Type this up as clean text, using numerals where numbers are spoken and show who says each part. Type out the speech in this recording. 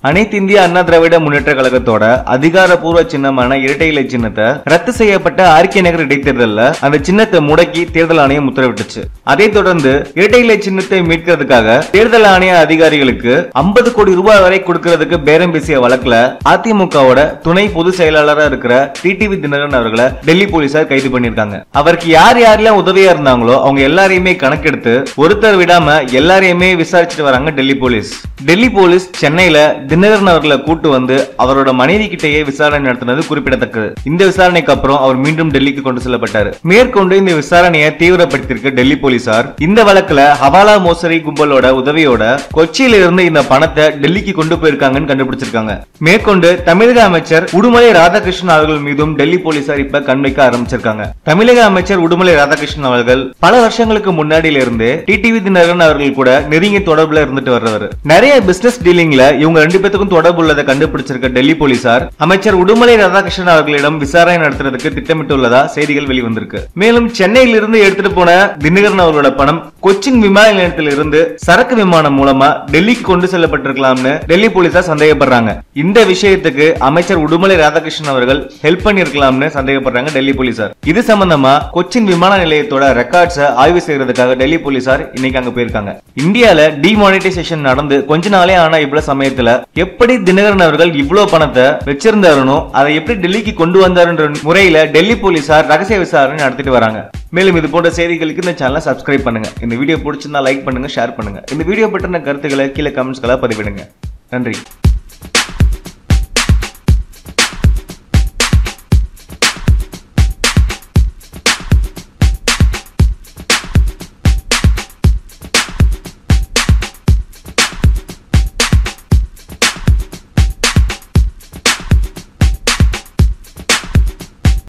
Speaker 1: அனைத்து இந்திய அண்ணா திராவிட முன்னேற்ற கழகத்தோட அதிகாரப்பூர்வ சின்னமான இரட்டை இலை சின்னத்தை ரத்து செய்யப்பட்ட ஆர்கே நகர் இடைத்தேர்தலில் அந்த சின்னத்தை முடக்கி தேர்தல் ஆணையம் உத்தரவிட்டுச்சு. அதைத் தொடர்ந்து இரட்டை இலை சின்னத்தை மீட்கிறதுக்காக தேர்தல் ஆணைய அதிகாரிகளுக்கு 50 கோடி ரூபாய் வரை கொடுக்கிறதுக்கு பேரம் பேசிய வழக்குல அதிமுகவோட துணை பொதுச் செயலாளராக இருக்கிற டிடிவி தினகரன் அவர்களை டெல்லி போலீசார் கைது பண்ணிருக்காங்க. அவருக்கு யார் யாரெல்லாம் உதவியா இருந்தாங்களோ அவங்க எல்லாரையுமே கணக்கெடுத்து ஒருத்தர் விடாம எல்லாரையுமே விசாரிச்சுட்டு வராங்க டெல்லி போலீஸ். டெல்லி போலீஸ் சென்னையில தினகரன் அவர்களை கூட்டு வந்து அவரோட மனைவி கிட்டேயே விசாரணை நடத்தினது குறிப்பிடத்தக்கது. இந்த விசாரணைக்கு அப்புறம் அவர் மீண்டும் டெல்லிக்கு கொண்டு செல்லப்பட்டார். மேற்கொண்டு இந்த விசாரணையை தீவிரப்படுத்தியிருக்க டெல்லி போலீசார் இந்த வழக்குல ஹவாலா மோசடி கும்பலோட உதவியோட கொச்சியில இருந்து இந்த பணத்தை டெல்லிக்கு கொண்டு போயிருக்காங்கன்னு கண்டுபிடிச்சிருக்காங்க. மேற்கொண்டு தமிழக அமைச்சர் உடுமலை ராதாகிருஷ்ணன் அவர்கள் மீதும் டெல்லி போலீசார் இப்ப கண் வைக்க ஆரம்பிச்சிருக்காங்க. தமிழக அமைச்சர் உடுமலை ராதாகிருஷ்ணன் அவர்கள் பல வருஷங்களுக்கு முன்னாடியில இருந்து டிடிவி தினகரன் அவர்கள் கூட நெருங்கிய தொடர்புல இருந்துட்டு வர்றவர். நிறைய பிசினஸ் டீலிங்ல இவங்க ரெண்டு பேத்துக்கும் தொடர்பு உள்ளதை கண்டுபிடிச்சிருக்க டெல்லி போலீசார் அமைச்சர் உடுமலை ராதாகிருஷ்ணன் அவர்களிடம் விசாரணை நடத்துறதுக்கு திட்டமிட்டுள்ளதா செய்திகள் வெளிவந்திருக்கு. மேலும் சென்னையில் இருந்து எடுத்துட்டு போன தினகரன் அவர்களோட பணம் கொச்சின் விமான நிலையத்தில் இருந்து சரக்கு விமானம் மூலமா டெல்லிக்கு கொண்டு செல்லப்பட்டிருக்கலாம்னு டெல்லி போலீசார் சந்தேகப்படுறாங்க. இந்த விஷயத்துக்கு அமைச்சர் உடுமலை ராதாகிருஷ்ணன் அவர்கள் ஹெல்ப் பண்ணிருக்கலாம்னு சந்தேகப்படுறாங்க டெல்லி போலீசார். இது சம்பந்தமா கொச்சின் விமான நிலையத்தோட ரெக்கார்ட்ஸை ஆய்வு செய்யறதுக்காக டெல்லி போலீசார் இன்னைக்கு அங்க போயிருக்காங்க. இந்தியால டிமானிட்டைசேஷன் நடந்து கொஞ்ச நாளே ஆனா இவ்வளவு சமயத்துல எப்படி தினகரன் அவர்கள் இவ்வளவு பணத்தை வச்சிருந்தாருனோ அதை எப்படி டெல்லிக்கு கொண்டு வந்தாருன்ற முறையில டெல்லி போலீசார் ரகசிய விசாரணை நடத்திட்டு வராங்க. மேலும் இது போன்ற செய்திகளுக்கு இந்த சேனலை சப்ஸ்கிரைப் பண்ணுங்க. இந்த வீடியோ பிடிச்சிருந்தா லைக் பண்ணுங்க, ஷேர் பண்ணுங்க. இந்த வீடியோ பற்றின கருத்துக்களை கீழே கமெண்ட்ஸ்களா பதிவிடுங்க. நன்றி.